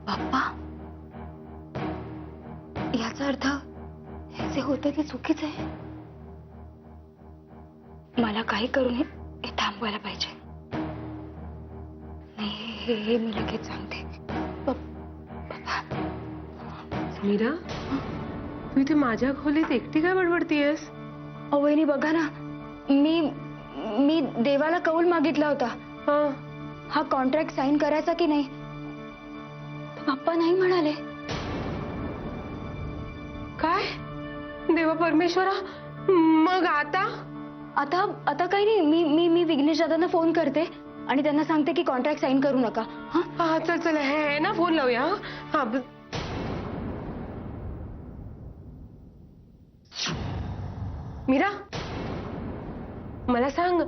बाप्पा, याचा अर्थ हे जे होते ते चुकीच आहे. मला काही करून हे थांबवायला पाहिजे. नाही, हे मी लगेच सांगते. मीरा, तू इथे माझ्या खोलीत एकटी काय बडबडतीयस? वहिनी बघा ना, मी देवाला कौल मागितला होता. हा कॉन्ट्रॅक्ट साइन करायचा की नाही, पप्पा नाही म्हणाले. काय? देवा परमेश्वरा, मग आता? आता काही नाही. मी विघ्नेश दादांना फोन करते आणि त्यांना सांगते की कॉन्ट्रॅक्ट साइन करू नका. हा चल चल, हे ना फोन लावूया. हा मीरा, मला सांग,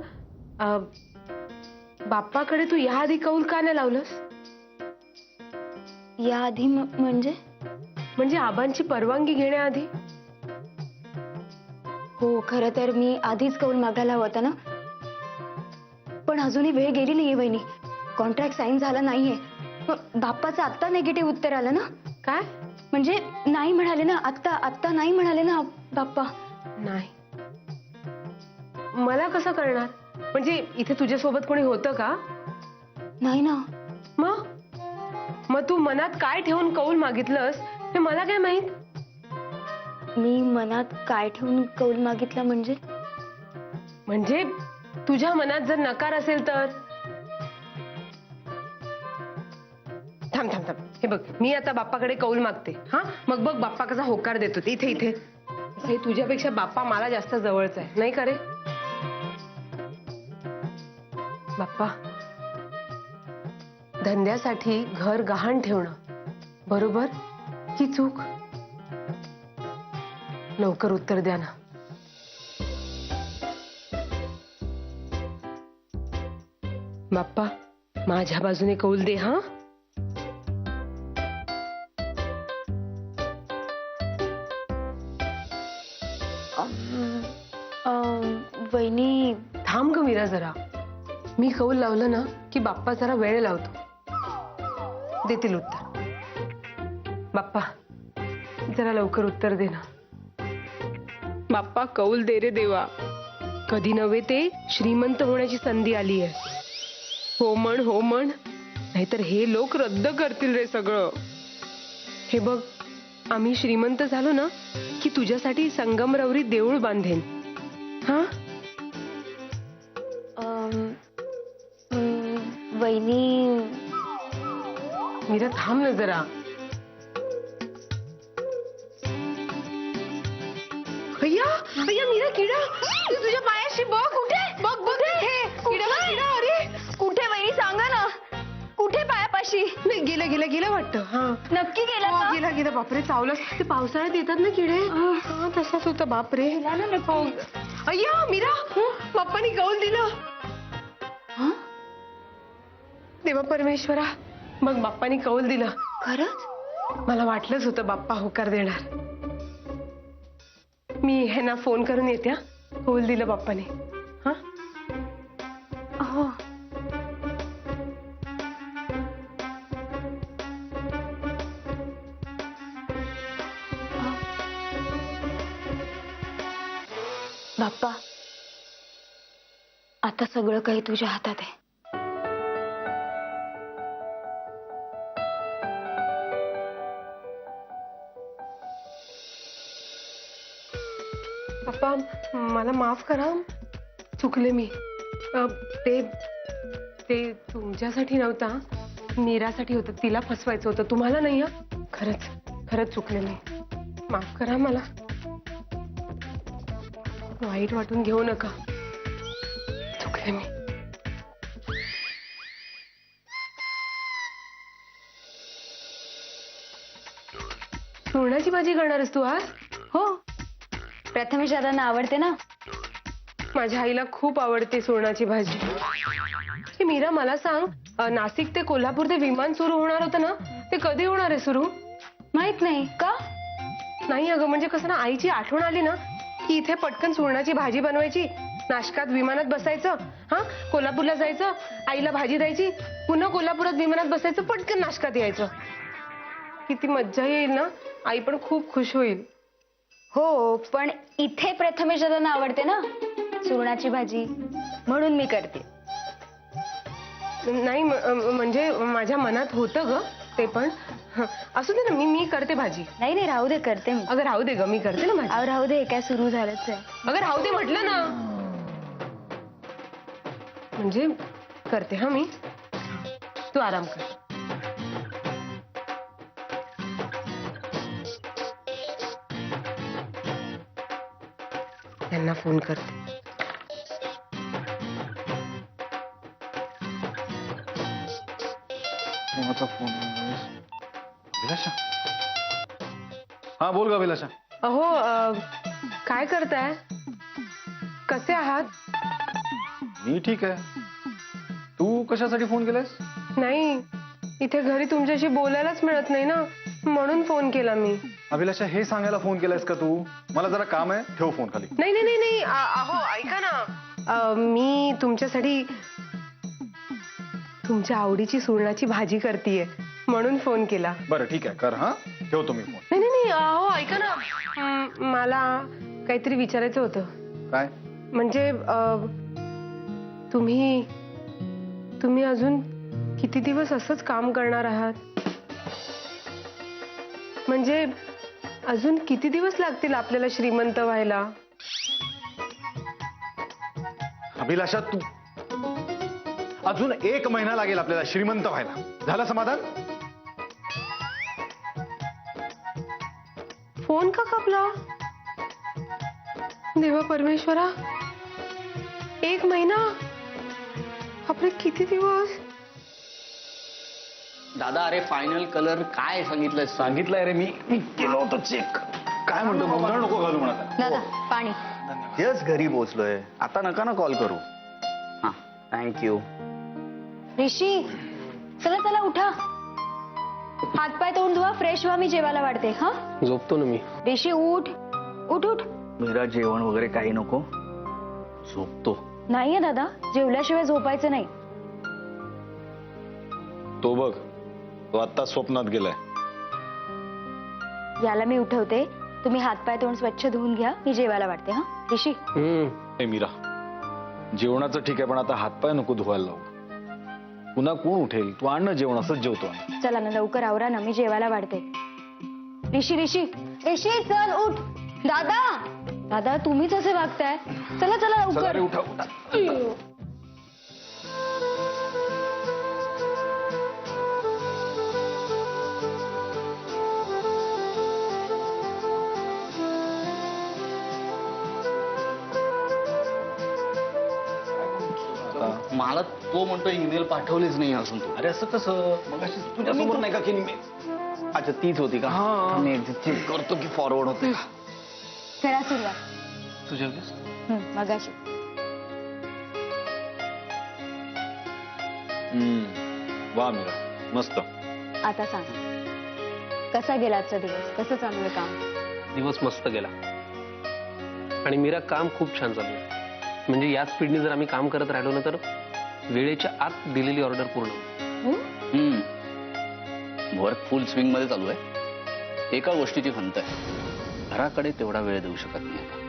बाप्पाकडे तू याआधी कौल का नाही लावलंस? याआधी म्हणजे आबांची परवानगी घेण्याआधी? हो, खरं तर मी आधीच कौल मागायला होता ना, पण अजूनही वेळ गेली नाहीये वहिनी. कॉन्ट्रॅक्ट साइन झाला नाहीये. बाप्पाचं आत्ता निगेटिव्ह उत्तर आलं ना. काय म्हणजे नाही म्हणाले ना, आत्ता नाही म्हणाले ना बाप्पा. नाही, मला कसं करणार? म्हणजे इथे तुझ्यासोबत कोणी होतं का? नाही ना. मग तू मनात काय ठेवून कौल मागितलंस हे मला काय माहित? मी मनात काय ठेवून कौल मागितला म्हणजे तुझ्या मनात जर नकार असेल तर? थांब थांब थांब, हे बघ, मी आता बाप्पाकडे कौल मागते. हा, मग बघ बाप्पा कसा होकार देतो. इथे हे तुझ्यापेक्षा बाप्पा मला जास्त जवळचा आहे, नाही का रे? बाप्पा, धंद्यासाठी घर गहाण ठेवणं बरोबर की चूक? लवकर उत्तर द्या ना. बाप्पा, माझ्या बाजूने कौल दे. हा, वहिनी. थांब ग मीरा जरा. मी कौल लावलं ना की बाप्पा जरा वेळ लावतो, देतील उत्तर. बाप्पा, जरा लवकर उत्तर दे ना. बाप्पा, कौल दे रे देवा. कधी नव्हे ते श्रीमंत होण्याची संधी आली आहे. हो म्हण, नाहीतर हे लोक रद्द करतील रे सगळं. हे बघ, आम्ही श्रीमंत झालो ना की तुझ्यासाठी संगमरवरी देऊळ बांधेन. हा, वहिनी. मीरा, थांब ना जरा. अय्या मीरा, किडा तुझ्या पायाशी. बघ कुठे, बघ किडा. अरे कुठे वहिनी, सांगा ना, कुठे पायापाशी? नाही, गेलं वाटतं. हा, नक्की गेला का? गेला. बापरे, चावलं. ते पावसाळ्यात येतात ना किडे. हा, तसाच होता. बापरे. अय्या मीरा, बाप्पानी कौल दिलं. देवा परमेश्वरा, मग बाप्पानी कौल दिलं. खरंच? मला वाटलंच होतं बाप्पा होकार देणार. मी हे ना फोन करून येत्या. कौल दिलं बाप्पाने. हा, हो. बाप्पा, आता सगळं काही तुझ्या हातात आहे. बाप्पा, मला माफ करा, चुकले मी. ते तुमच्यासाठी नव्हता, मीरासाठी होतं. तिला फसवायचं होतं, तुम्हाला नाही. खरंच चुकले मी. माफ करा मला. वाईट वाटून घेऊ नका, चुकले मी. सुरणाची भाजी करणारस तू आज? हो, प्रथमेश दादांना आवडते ना. माझ्या आईला खूप आवडते सुरणाची भाजी. हे मीरा, मला सांग, नाशिक ते कोल्हापूर ते विमान सुरू होणार होतं ना, ते कधी होणार आहे सुरू? माहित नाही का? नाही अगं, म्हणजे कसं ना, आईची आठवण आली ना की इथे पटकन सुरणाची भाजी बनवायची, नाशकात विमानात बसायचं, हा कोल्हापूरला जायचं, आईला भाजी द्यायची, पुन्हा कोल्हापुरात विमानात बसायचं, पटकन नाशकात यायचं. किती मज्जा येईल ना. आई पण खूप खुश होईल. हो, पण इथे प्रथमेश दादांना आवडते ना सुरणाची भाजी, म्हणून मी करते. नाही म्हणजे माझ्या मनात होतं ग ते, पण असू दे ना, मी करते भाजी. नाही नाही, राहू दे, करते मी. अगं राहू दे ग, मी करते ना भाजी. अहो राहू दे, काय सुरू झालंच आहे. अगं राहू दे म्हटलं ना. म्हणजे करते हा मी, तू आराम कर. त्यांना फोन करते. फोन. अभिलाषा. हा बोल ग अभिलाषा. अहो काय करताय, कसे आहात? मी ठीक आहे. तू कशासाठी फोन केलास? नाही, इथे घरी तुमच्याशी बोलायलाच मिळत नाही ना, म्हणून फोन केला मी. अभिलाषा, हे सांगायला फोन केलायस का तू? मला जरा काम आहे, ठेव फोन खाली. नाही नाही नाही नाही, अहो ऐका ना, मी तुमच्यासाठी तुमच्या आवडीची सुरणाची भाजी करतेय, म्हणून फोन केला. बरं ठीक आहे, कर. हा ठेवतो मी फोन. नाही नाही नाही, अहो ऐका ना, मला काहीतरी विचारायचं होतं. काय? म्हणजे तुम्ही अजून किती दिवस असंच काम करणार आहात? म्हणजे अजून किती दिवस लागतील आपल्याला श्रीमंत व्हायला? अभिलाषा, तू अजून 1 महिना लागेल आपल्याला श्रीमंत व्हायला. झालं समाधान? फोन का कापला? देवा परमेश्वरा, 1 महिना? आपले किती दिवस? दादा, अरे फायनल कलर काय सांगितलंय? सांगितलंय रे मी केलं होतं चेक. काय म्हणतो, गोंधळ नको घालू म्हणा. दादा पाणी. तेच घरी पोहोचलोय, आता नका ना कॉल करू. हा, थँक्यू. ऋषी, चला चला उठा, हातपाय तोंड धुवा, फ्रेश व्हा, मी जेवायला वाढते. हा झोपतो ना मी. ऋषी उठ उठ उठ. मीरा, जेवण वगैरे काही नको, झोपतो. नाहीये दादा, जेवल्याशिवाय झोपायचं नाही. तो बघ, तो आता स्वप्नात गेलाय. याला मी उठवते, तुम्ही हातपाय तोंड स्वच्छ धुवून घ्या, मी जेवायला वाढते. हा ऋषी. ए मीरा, जेवणाचं ठीक आहे, पण आता हातपाय नको धुवायला लावू. पुन्हा कोण उठेल? तू आण ना जेवण, असंच जेवतो. चला ना, लवकर आवरा ना, मी जेवायला वाढते. ऋषी ऋषी ऋषी, चल उठ. दादा दादा, तुम्हीच असे वागताय. चला चला लवकर. उठा उठा. मला तो म्हणतोय ईमेल पाठवलीच नाही अजून तू. अरे असं कसं? मगाशी तुझ्यासमोर नाही का केली मी? अच्छा, तीच होती का? हा. मी चेक करतो की फॉरवर्ड होते का. करा सुरुवात. तुझ्या मगाशी. वा मीरा, मस्त. आता सांगा, कसा गेला आजचा दिवस? कसं चालू आहे काम? दिवस मस्त गेला आणि मीरा, काम खूप छान चालू आहे. म्हणजे या स्पीडने जर आम्ही काम करत राहिलो ना, तर वेळेच्या आत दिलेली ऑर्डर पूर्ण. वर्क फुल स्विंग मध्ये चालू आहे. एका गोष्टीची खंत आहे, घराकडे तेवढा वेळ देऊ शकत नाही आता.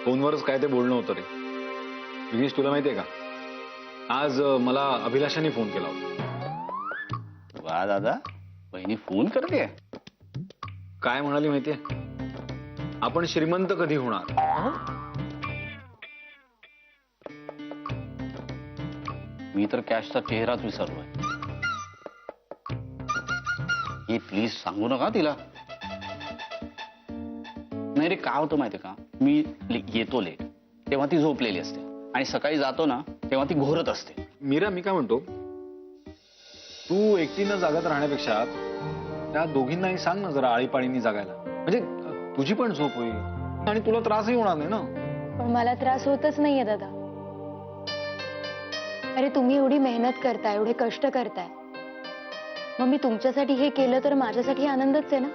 फोनवरच काय ते बोलणं होतं रे. विघ्नेश, तुला माहितीये का, आज मला अभिलाषाने फोन केला होता. वा दादा, बहिणी फोन करते. काय म्हणाली माहितीये? आपण श्रीमंत कधी होणार? मी तर कॅशचा चेहराच विसरलोय. हे प्लीज सांगू नका तिला. नाही रे, काय होतं माहितीये का, मी येतो लेट तेव्हा ती झोपलेली असते, आणि सकाळी जातो ना तेव्हा ती घोरत असते. मीरा, मी काय म्हणतो, तू एकटीनं जागत राहण्यापेक्षा त्या दोघींनाही सांग ना जरा आळीपाळीनी जागायला. म्हणजे तुझी पण झोप होईल आणि तुला त्रासही होणार नाही ना. पण मला त्रास होतच नाहीये दादा. अरे तुम्ही एवढी मेहनत करताय, एवढे कष्ट करताय, मग मी तुमच्यासाठी हे केलं तर माझ्यासाठी आनंदच आहे ना.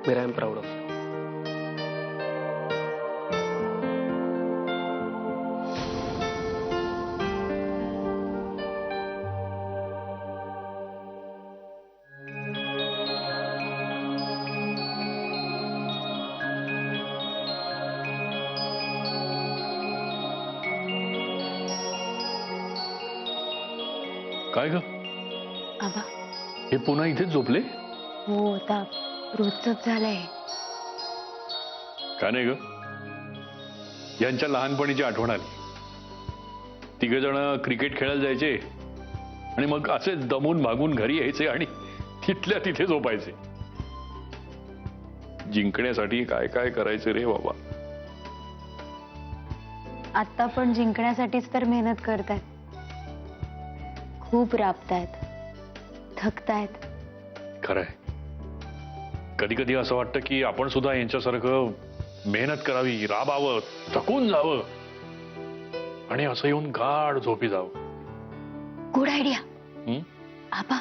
Meera, I am proud of you. काय ग, आबा हे पुन्हा इथेच झोपले? हो आता रोजच झालंय. का नाही ग, यांच्या लहानपणीची आठवण आली. तिघ जण क्रिकेट खेळायला जायचे आणि मग असे दमून भागून घरी यायचे आणि तिथल्या तिथे झोपायचे. जिंकण्यासाठी काय काय करायचे रे बाबा. आता पण जिंकण्यासाठीच तर मेहनत करतायत. खूप राबतायत, थकतायत. खरंय, कधी कधी असं वाटतं की आपण सुद्धा यांच्यासारखं मेहनत करावी, राबावं, थकून जावं आणि असं येऊन गाढ झोपी जावं. Good idea. हं? आबा,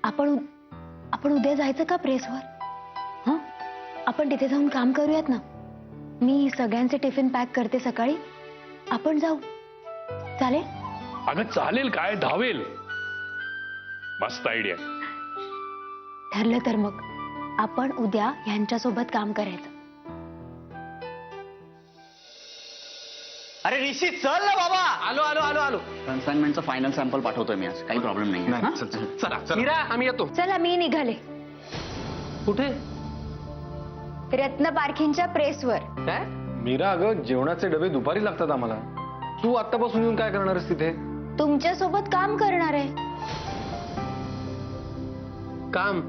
आपण उद्या जायचं का प्रेसवर? हं? आपण तिथे जाऊन काम करूयात ना. मी सगळ्यांचे टिफिन पॅक करते सकाळी. आपण जाऊ, चालेल? अगं चालेल काय, धावेल. मस्त आयडिया. ठरलं तर मग आपण उद्या यांच्यासोबत काम करायचं. अरे ऋषी चल ना बाबा. आलो आलो आलो आलो. कन्साइनमेंटचा फायनल सॅम्पल पाठवतोय मी आज, काही प्रॉब्लेम नाही. चला मीरा, आम्ही येतो. चला मी निघाले कुठे? रत्न पारखींच्या प्रेसवर. काय? मीरा, अगं जेवणाचे डबे दुपारी लागतात आम्हाला. तू आत्तापासून येऊन काय करणारस तिथे? तुमच्या सोबत काम करणार आहे. काम?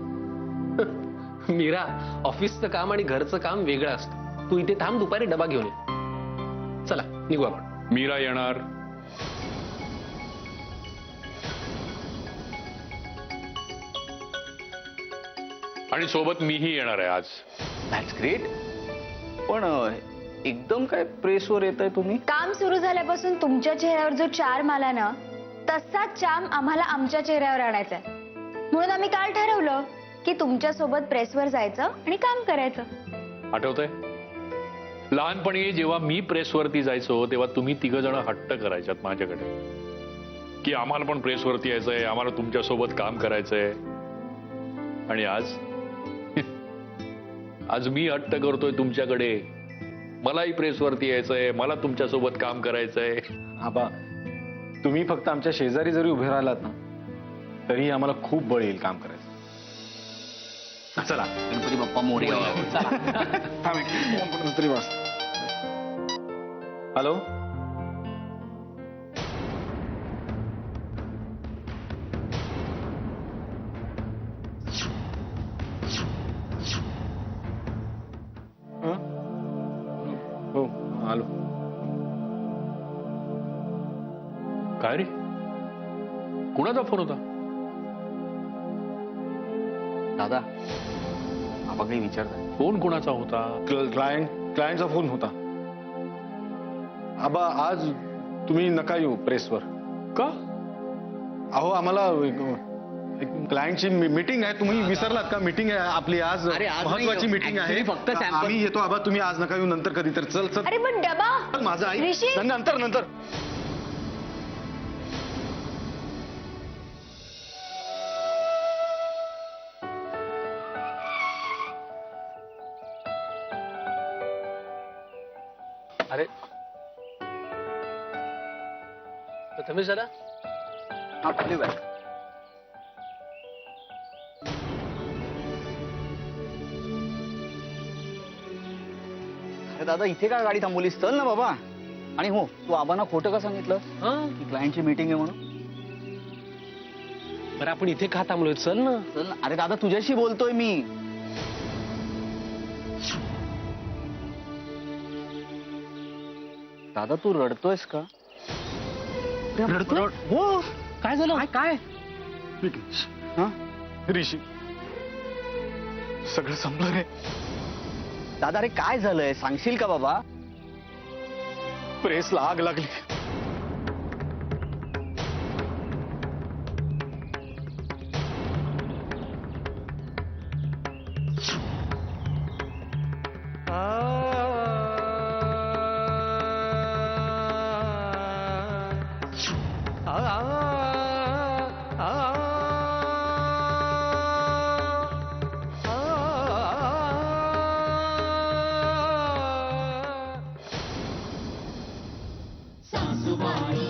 मीरा, ऑफिसचं काम आणि घरचं काम वेगळं असतं. तू इथे थांब, दुपारी डबा घेऊन ये. चला निघू आपण. मीरा येणार. आणि सोबत मीही येणार आहे आज. That's great. पण एकदम काय प्रेसवर येत आहे तुम्ही? काम सुरू झाल्यापासून तुमच्या चेहऱ्यावर जो चार्म आला ना, तसाच चार्म आम्हाला आमच्या चेहऱ्यावर आणायचा आहे. म्हणून आम्ही काल ठरवलं की तुमच्या सोबत प्रेसवर जायचं आणि काम करायचं. आठवतंय, लहानपणी जेव्हा मी प्रेसवरती जायचो तेव्हा तुम्ही तिघ जण हट्ट करायच्यात माझ्याकडे की आम्हाला पण प्रेसवरती यायचंय, आम्हाला तुमच्यासोबत काम करायचंय. आणि आज आज मी हट्ट करतोय तुमच्याकडे, मलाही प्रेसवरती यायचंय, मला तुमच्यासोबत काम करायचंय. आबा, तुम्ही फक्त आमच्या शेजारी जरी उभे राहिलात ना तरी आम्हाला खूप बळ येईल काम करायचं. चला, गणपती बाप्पा मोरया. तरी बस. हॅलो, हो आलो. काय रे, कुणाचा फोन होता? दादा, आबा काही विचारताय? फोन कुणाचा होता? क्लायंटचा फोन होता. आबा, आज तुम्ही नका येऊ प्रेसवर. का? अहो, आम्हाला क्लायंटची मीटिंग आहे. तुम्ही विसरलात का? मीटिंग आहे आपली आज, अरे, आज महत्वाची नाही. मीटिंग आहे. Actually फक्त sample. आम्ही येतो आबा, तुम्ही आज नका येऊ, नंतर कधी तर. चल चल. अरे पण डबा. माझं आई. ऋषी. नंतर नंतर. अरे प्रथमेश दादा, हा, खाली बॅग. अरे दादा, इथे काय गाडी थांबवलीस? चल ना बाबा. आणि हो, तू आबांना खोटं का सांगितलं की क्लायंटची मीटिंग आहे म्हणून? बरं आपण इथे का थांबलोय? चल ना. चल ना. अरे दादा, तुझ्याशी बोलतोय मी. दादा, तू रडतोयस का? रडतोय? हो. काय झालं? काय? हा? ऋषी, सगळं संपलं रे. दादा, अरे काय झालंय? सांगशील का बाबा? प्रेसला आग लागली. सासूबाई